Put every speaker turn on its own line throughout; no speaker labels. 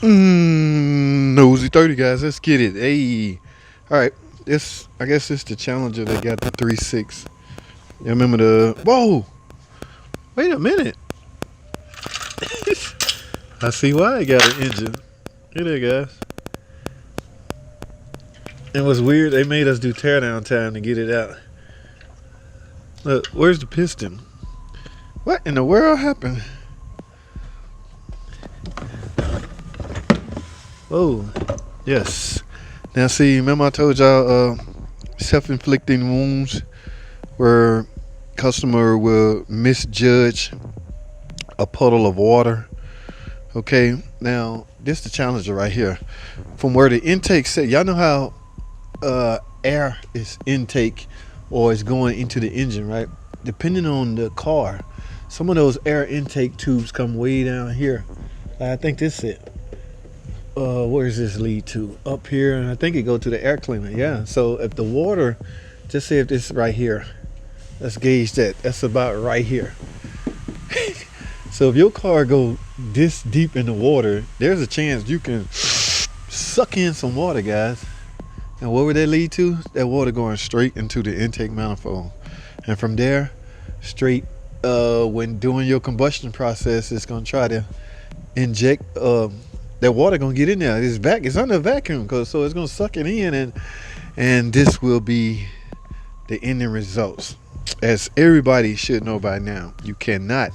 Nosy 30 guys, let's get it. Hey, all right. This, I guess, it's the Challenger that got the 3.6. You remember the? Whoa! Wait a minute. I see why it got an engine. Here there, guys. It was weird. They made us do teardown time to get it out. Look, where's the piston? What in the world happened? Oh, yes. Now see, remember I told y'all self-inflicting wounds where customer will misjudge a puddle of water. Okay, now this is the Challenger right here. From where the intake set, y'all know how air is intake or is going into the engine, right? Depending on the car, some of those air intake tubes come way down here. I think this is it. Where does this lead to? Up here, and I think it go to the air cleaner. Yeah. So if the water, just say if this is right here, let's gauge that. That's about right here. So if your car go this deep in the water, there's a chance you can suck in some water, guys. And what would that lead to? That water going straight into the intake manifold, and from there, straight when doing your combustion process, it's gonna try to inject. That water gonna get in there. It's under vacuum, so it's gonna suck it in, and this will be the ending results. As everybody should know by now, you cannot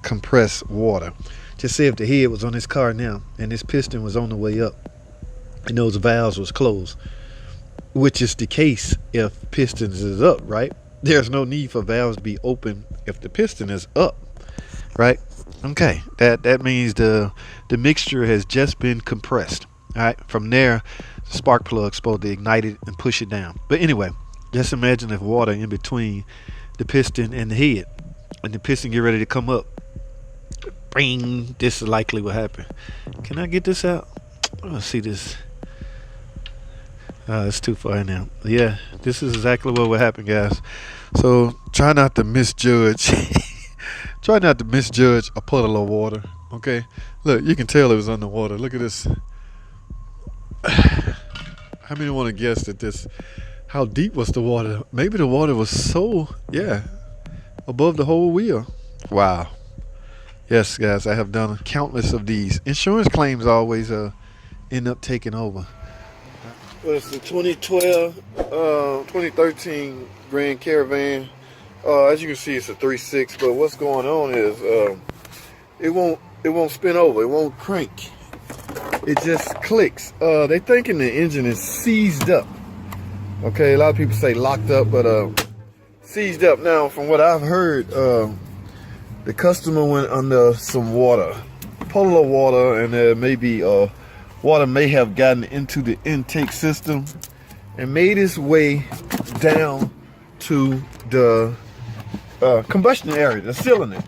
compress water. Just say if the head was on this car now, and this piston was on the way up, and those valves was closed, which is the case if pistons is up, right? There's no need for valves to be open if the piston is up, right? Okay, that means the mixture has just been compressed. All right, from there, the spark plug's supposed to ignite it and push it down. But anyway, just imagine if water in between the piston and the head, and the piston get ready to come up. Bing! This is likely what happened. Can I get this out? Let's see this. It's too far now. Yeah, this is exactly what would happen, guys. So try not to misjudge. Try not to misjudge a puddle of water, okay? Look, you can tell it was underwater. Look at this. How many want to guess that this, how deep was the water? Maybe the water was so, yeah, above the whole wheel. Wow. Yes, guys, I have done countless of these. Insurance claims always end up taking over. Well, it's the 2012, 2013 Grand Caravan. As you can see, it's a 3.6, but what's going on is it won't spin over, it won't crank. It just clicks. They thinking the engine is seized up. Okay, a lot of people say locked up, but seized up. Now, from what I've heard, the customer went under some water, puddle of water, and there may be water may have gotten into the intake system and made its way down to the combustion area, the cylinder.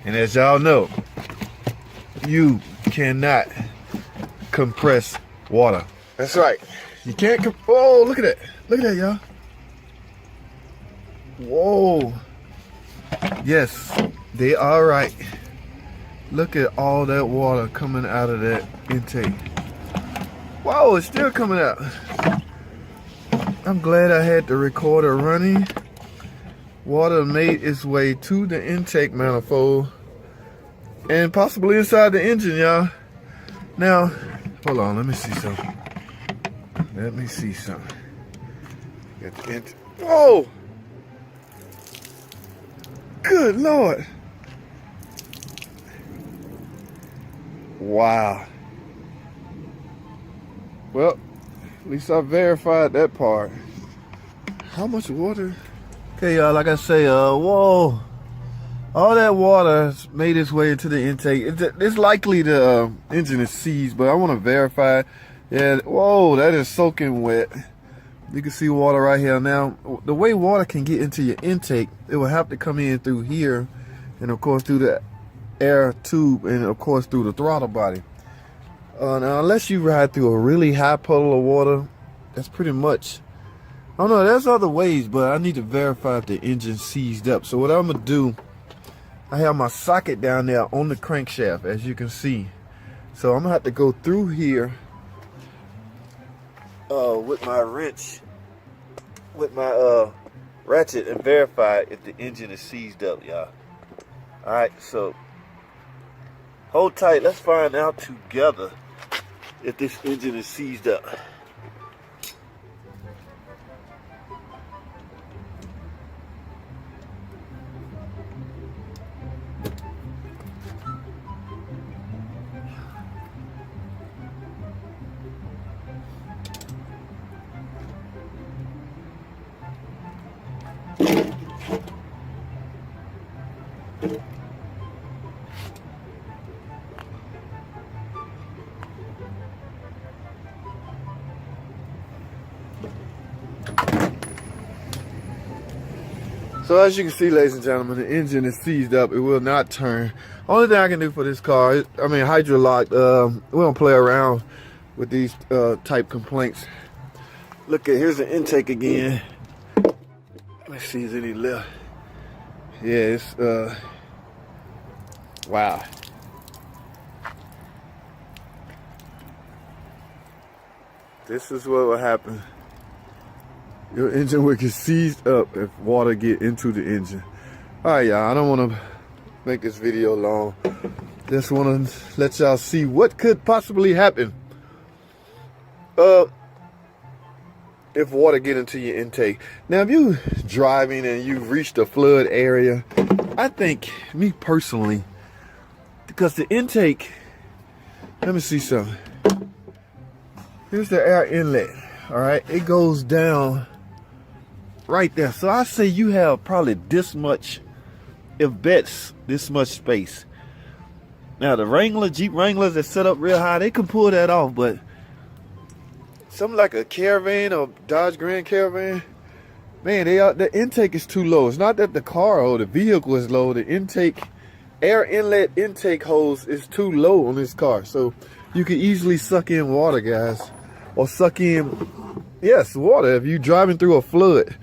And as y'all know, you cannot compress water. That's right. You can't. Oh, look at that. Look at that, y'all. Whoa. Yes, they are right. Look at all that water coming out of that intake. Wow, it's still coming out. I'm glad I had the recorder running. Water made its way to the intake manifold and possibly inside the engine, y'all. Now, hold on, let me see something. Let me see something. Got the intake. Whoa! Good Lord. Wow. Well, at least I verified that part. How much water? Okay, y'all, like I say, whoa. All that water made its way into the intake. It's likely the engine is seized, but I want to verify. Yeah, whoa, that is soaking wet. You can see water right here. Now, the way water can get into your intake, it will have to come in through here, and of course through the air tube, and of course through the throttle body. Now, unless you ride through a really high puddle of water, that's pretty much, I don't know, there's other ways, but I need to verify if the engine's seized up. So what I'm gonna do, I have my socket down there on the crankshaft, as you can see. So I'm gonna have to go through here with my wrench, with my ratchet, and verify if the engine is seized up, y'all. Alright, so hold tight. Let's find out together if this engine is seized up. So as you can see, ladies and gentlemen, the engine is seized up. It will not turn. Only thing I can do for this car, hydrolock. We don't play around with these type complaints. Look at, here's the intake again. Let's see if there's any left. Yeah, it's wow. This is what will happen. Your engine will get seized up if water get into the engine. All right, y'all, I don't want to make this video long. Just want to let y'all see what could possibly happen if water get into your intake. Now, if you driving and you've reached a flood area, I think, me personally, because the intake, let me see something. Here's the air inlet, all right? It goes down right there. So I say you have probably this much, if that's this much space. Now the Wrangler, Jeep Wranglers that set up real high, they can pull that off, but something like a Caravan or Dodge Grand Caravan, man, the intake is too low. It's not that the car or the vehicle is low. The intake, air inlet intake hose is too low on this car. So you can easily suck in water, guys, or suck in, yes, water if you're driving through a flood.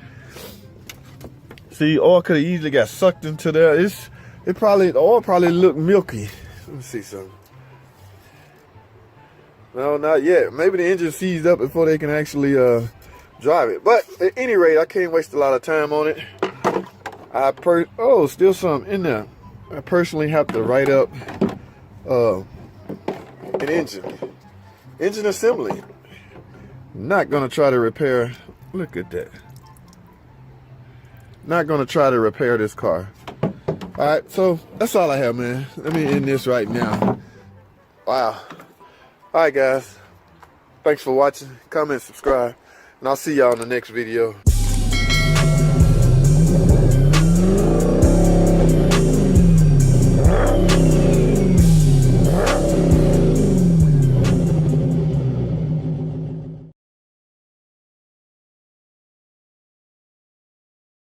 See, oil could have easily got sucked into there. The oil probably looked milky. Let me see something. No, not yet. Maybe the engine seized up before they can actually drive it. But at any rate, I can't waste a lot of time on it. Still something in there. I personally have to write up an engine assembly. Not gonna try to repair. Look at that. Not gonna try to repair this car. All right, so that's all I have, man. Let me end this right now. Wow. All right, guys. Thanks for watching. Comment, subscribe, and I'll see y'all in the next video.